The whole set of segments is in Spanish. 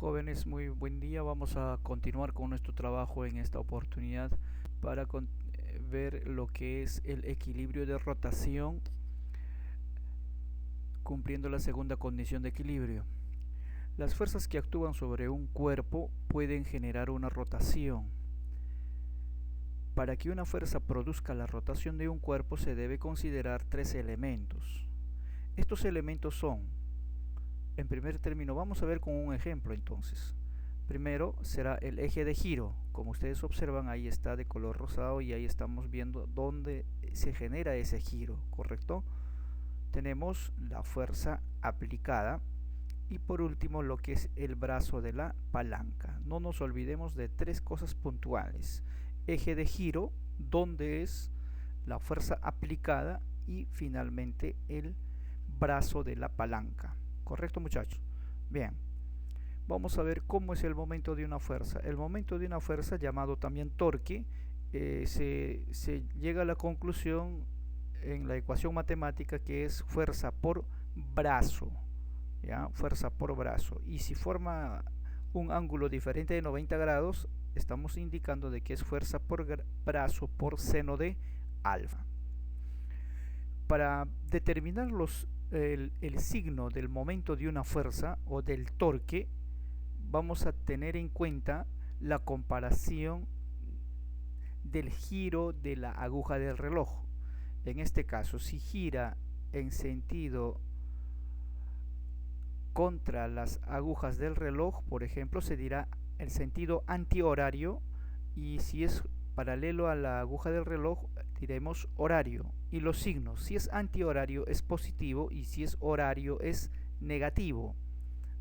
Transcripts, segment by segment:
Jóvenes, muy buen día. Vamos a continuar con nuestro trabajo en esta oportunidad para ver lo que es el equilibrio de rotación cumpliendo la segunda condición de equilibrio. Las fuerzas que actúan sobre un cuerpo pueden generar una rotación. Para que una fuerza produzca la rotación de un cuerpo se debe considerar tres elementos. Estos elementos son, en primer término, vamos a ver con un ejemplo entonces. Primero será el eje de giro. Como ustedes observan, ahí está de color rosado y ahí estamos viendo dónde se genera ese giro, ¿correcto? Tenemos la fuerza aplicada y por último lo que es el brazo de la palanca. No nos olvidemos de tres cosas puntuales: eje de giro, donde es la fuerza aplicada, y finalmente el brazo de la palanca. ¿Correcto, muchachos? Bien, vamos a ver cómo es el momento de una fuerza. El momento de una fuerza, llamado también torque, se llega a la conclusión en la ecuación matemática que es fuerza por brazo, ¿ya? Fuerza por brazo. Y si forma un ángulo diferente de 90 grados, estamos indicando de que es fuerza por brazo por seno de alfa. Para determinar el signo del momento de una fuerza o del torque, vamos a tener en cuenta la comparación del giro de la aguja del reloj. En este caso, si gira en sentido contra las agujas del reloj, por ejemplo, se dirá el sentido antihorario, y si es paralelo a la aguja del reloj, diremos horario. Y los signos, si es antihorario es positivo y si es horario es negativo.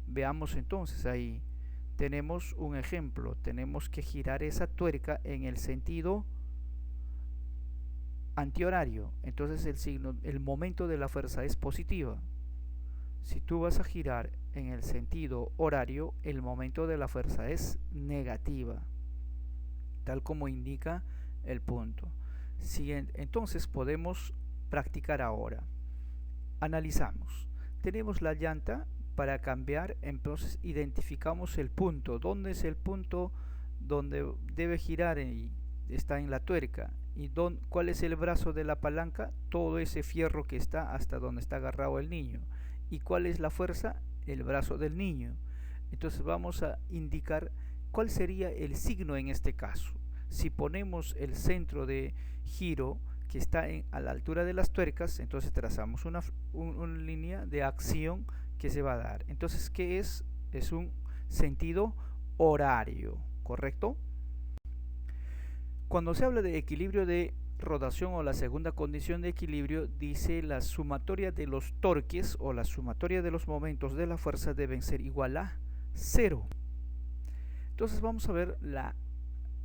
Veamos entonces ahí. Tenemos un ejemplo, tenemos que girar esa tuerca en el sentido antihorario, entonces el momento de la fuerza es positiva. Si tú vas a girar en el sentido horario, el momento de la fuerza es negativa, tal como indica el punto. Entonces podemos practicar ahora. Analizamos. Tenemos la llanta para cambiar, entonces identificamos el punto. ¿Dónde es el punto donde debe girar? Está en la tuerca. ¿Y cuál es el brazo de la palanca? Todo ese fierro que está hasta donde está agarrado el niño. ¿Y cuál es la fuerza? El brazo del niño. Entonces vamos a indicar cuál sería el signo en este caso. Si ponemos el centro de giro que está a la altura de las tuercas, entonces trazamos una línea de acción que se va a dar. Entonces, ¿qué es? Es un sentido horario, ¿correcto? Cuando se habla de equilibrio de rotación o la segunda condición de equilibrio, dice la sumatoria de los torques o la sumatoria de los momentos de la fuerza deben ser igual a 0. Entonces vamos a ver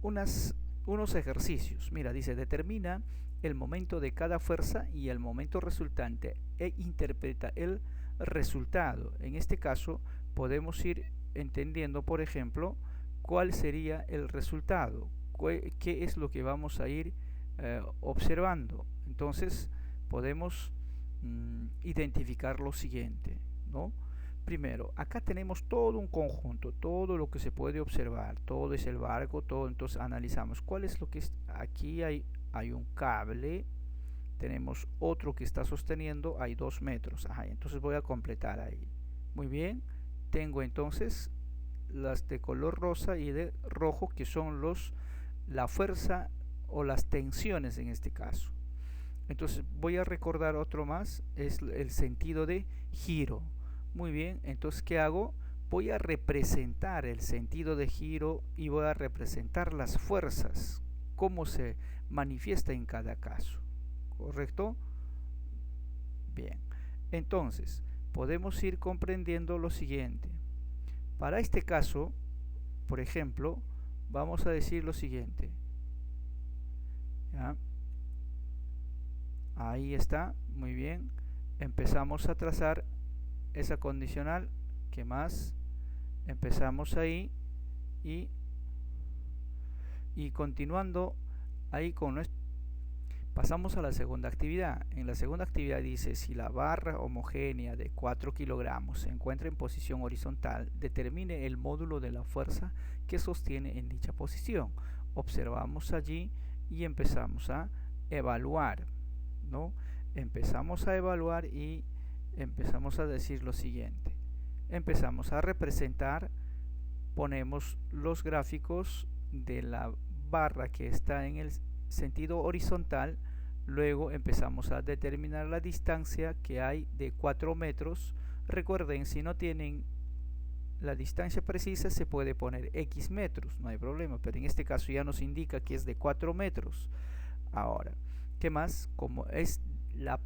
unos ejercicios. Mira, dice, determina el momento de cada fuerza y el momento resultante e interpreta el resultado. En este caso podemos ir entendiendo, por ejemplo, cuál sería el resultado, qué es lo que vamos a ir observando. Entonces podemos identificar lo siguiente, ¿no? Primero, acá tenemos todo un conjunto, todo lo que se puede observar, todo es el barco, todo. Entonces analizamos cuál es lo que es. Aquí hay un cable, tenemos otro que está sosteniendo, hay 2 metros. Ajá, entonces voy a completar ahí. Muy bien, tengo entonces las de color rosa y de rojo, que son la fuerza o las tensiones en este caso. Entonces voy a recordar otro más, es el sentido de giro. Muy bien, entonces ¿qué hago? Voy a representar el sentido de giro y voy a representar las fuerzas, cómo se manifiesta en cada caso. ¿Correcto? Bien, entonces podemos ir comprendiendo lo siguiente. Para este caso, por ejemplo, vamos a decir lo siguiente. ¿Ya? Ahí está, muy bien. Empezamos a trazar esa condicional. ¿Qué más? Empezamos ahí y continuando ahí con nuestro. Pasamos a la segunda actividad. En la segunda actividad dice, si la barra homogénea de 4 kilogramos se encuentra en posición horizontal, determine el módulo de la fuerza que sostiene en dicha posición. Observamos allí y empezamos a evaluar, ¿no? Empezamos a evaluar y empezamos a decir lo siguiente. Empezamos a representar, ponemos los gráficos de la barra que está en el sentido horizontal, luego empezamos a determinar la distancia que hay de 4 metros. Recuerden, si no tienen la distancia precisa se puede poner X metros, no hay problema, pero en este caso ya nos indica que es de 4 metros. Ahora, ¿qué más? Como es la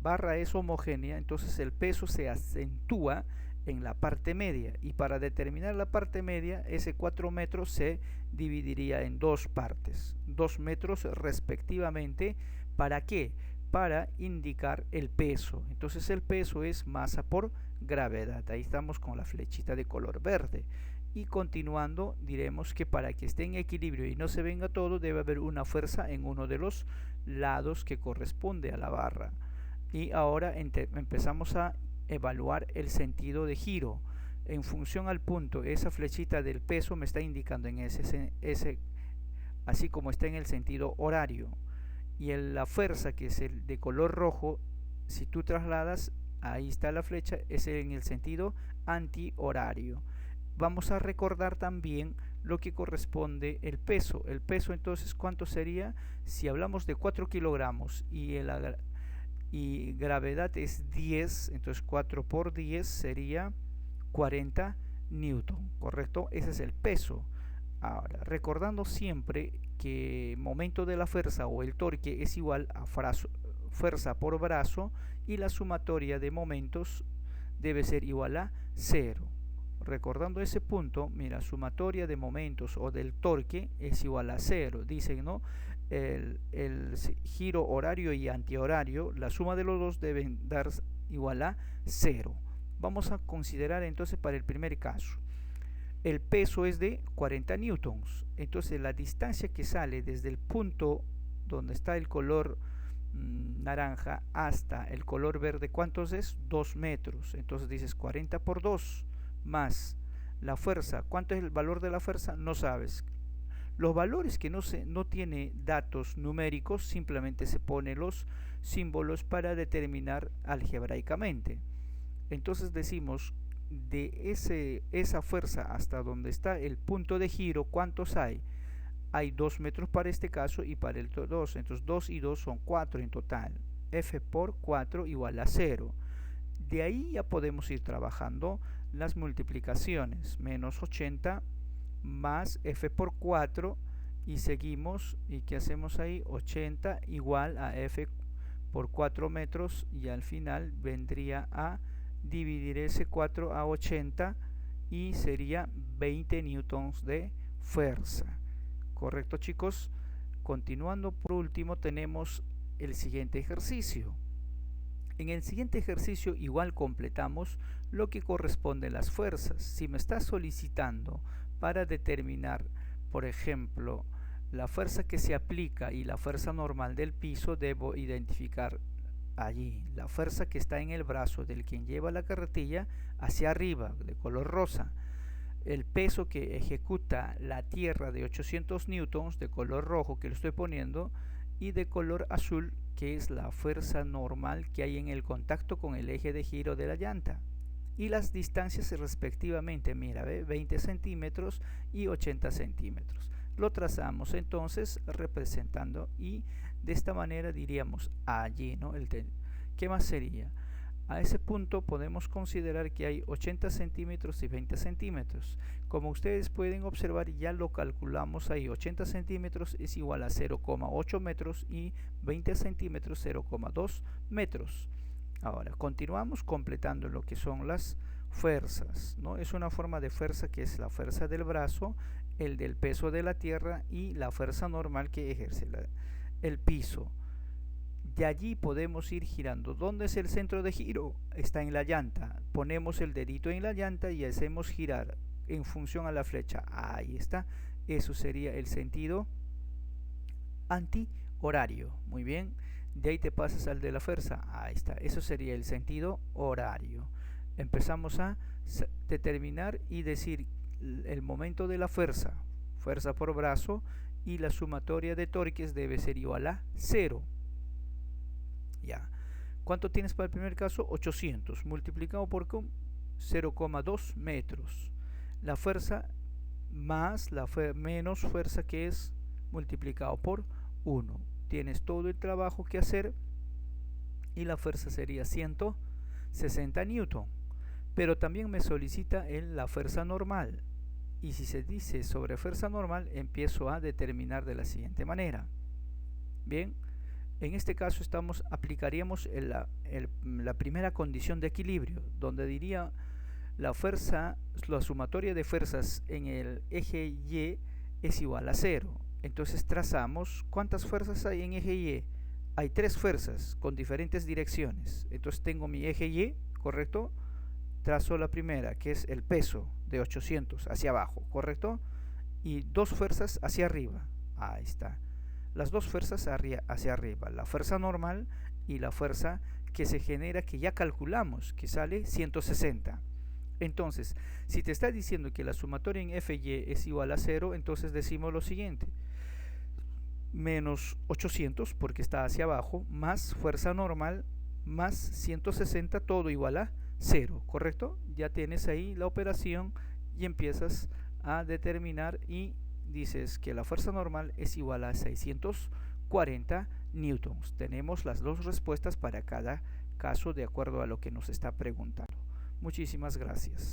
barra es homogénea, entonces el peso se acentúa en la parte media, y para determinar la parte media, ese 4 metros se dividiría en dos partes, 2 metros respectivamente. ¿Para qué? Para indicar el peso. Entonces el peso es masa por gravedad. Ahí estamos con la flechita de color verde. Y continuando diremos que para que esté en equilibrio y no se venga todo, debe haber una fuerza en uno de los lados que corresponde a la barra. Y ahora empezamos a evaluar el sentido de giro. En función al punto, esa flechita del peso me está indicando en ese así como está en el sentido horario. Y la fuerza, que es el de color rojo, si tú trasladas, ahí está la flecha, es en el sentido antihorario. Vamos a recordar también lo que corresponde el peso. El peso entonces, ¿cuánto sería? Si hablamos de 4 kilogramos y gravedad es 10, entonces 4 por 10 sería 40 newton, ¿correcto? Ese es el peso. Ahora, recordando siempre que momento de la fuerza o el torque es igual a fuerza por brazo, y la sumatoria de momentos debe ser igual a 0. Recordando ese punto, mira, sumatoria de momentos o del torque es igual a 0. Dicen, ¿no? El giro horario y antihorario, la suma de los dos deben dar igual a 0. Vamos a considerar entonces para el primer caso. El peso es de 40 newtons. Entonces la distancia que sale desde el punto donde está el color naranja hasta el color verde, ¿cuántos es? 2 metros. Entonces dices 40 por 2 más la fuerza. ¿Cuánto es el valor de la fuerza? No sabes. Los valores que no tiene datos numéricos, simplemente se ponen los símbolos para determinar algebraicamente. Entonces decimos, de esa fuerza hasta donde está el punto de giro, ¿cuántos hay? Hay 2 metros para este caso y para el 2, entonces 2 y 2 son 4 en total. F por 4 igual a 0. De ahí ya podemos ir trabajando las multiplicaciones. Menos 80 más F por 4, y seguimos, ¿y qué hacemos ahí? 80 igual a F por 4 metros, y al final vendría a dividir ese 4 a 80 y sería 20 newtons de fuerza. ¿Correcto, chicos? Continuando, por último tenemos el siguiente ejercicio. En el siguiente ejercicio igual completamos lo que corresponde a las fuerzas. Si me está solicitando para determinar, por ejemplo, la fuerza que se aplica y la fuerza normal del piso, debo identificar allí la fuerza que está en el brazo del quien lleva la carretilla hacia arriba, de color rosa. El peso que ejecuta la tierra de 800 newtons, de color rojo, que lo estoy poniendo, y de color azul, que es la fuerza normal que hay en el contacto con el eje de giro de la llanta. Y las distancias respectivamente, mira, 20 centímetros y 80 centímetros. Lo trazamos entonces representando, y de esta manera diríamos allí, ¿no? ¿Qué más sería? A ese punto podemos considerar que hay 80 centímetros y 20 centímetros. Como ustedes pueden observar, ya lo calculamos ahí. 80 centímetros es igual a 0,8 metros y 20 centímetros 0,2 metros. Ahora, continuamos completando lo que son las fuerzas, ¿no? Es una forma de fuerza que es la fuerza del brazo, el del peso de la tierra y la fuerza normal que ejerce el piso. De allí podemos ir girando. ¿Dónde es el centro de giro? Está en la llanta. Ponemos el dedito en la llanta y hacemos girar en función a la flecha. Ahí está. Eso sería el sentido anti horario. Muy bien. De ahí te pasas al de la fuerza. Ahí está. Eso sería el sentido horario. Empezamos a determinar y decir el momento de la fuerza. Fuerza por brazo. Y la sumatoria de torques debe ser igual a 0. Ya. ¿Cuánto tienes para el primer caso? 800 multiplicado por 0,2 metros. La fuerza más la menos fuerza, que es multiplicado por 1. Tienes todo el trabajo que hacer y la fuerza sería 160 newton. Pero también me solicita la fuerza normal. Y si se dice sobre fuerza normal, empiezo a determinar de la siguiente manera. Bien, en este caso aplicaríamos la primera condición de equilibrio, donde diría la sumatoria de fuerzas en el eje Y es igual a 0. Entonces trazamos, ¿cuántas fuerzas hay en eje Y? Hay 3 fuerzas con diferentes direcciones. Entonces tengo mi eje Y, ¿correcto? Trazo la primera, que es el peso de 800 hacia abajo, ¿correcto? Y 2 fuerzas hacia arriba. Ahí está. Las 2 fuerzas hacia arriba, la fuerza normal y la fuerza que se genera, que ya calculamos, que sale 160. Entonces, si te está diciendo que la sumatoria en FY es igual a 0, entonces decimos lo siguiente: menos 800, porque está hacia abajo, más fuerza normal, más 160, todo igual a 0, ¿correcto? Ya tienes ahí la operación y empiezas a determinar y dices que la fuerza normal es igual a 640 newtons. Tenemos las 2 respuestas para cada caso de acuerdo a lo que nos está preguntando. Muchísimas gracias.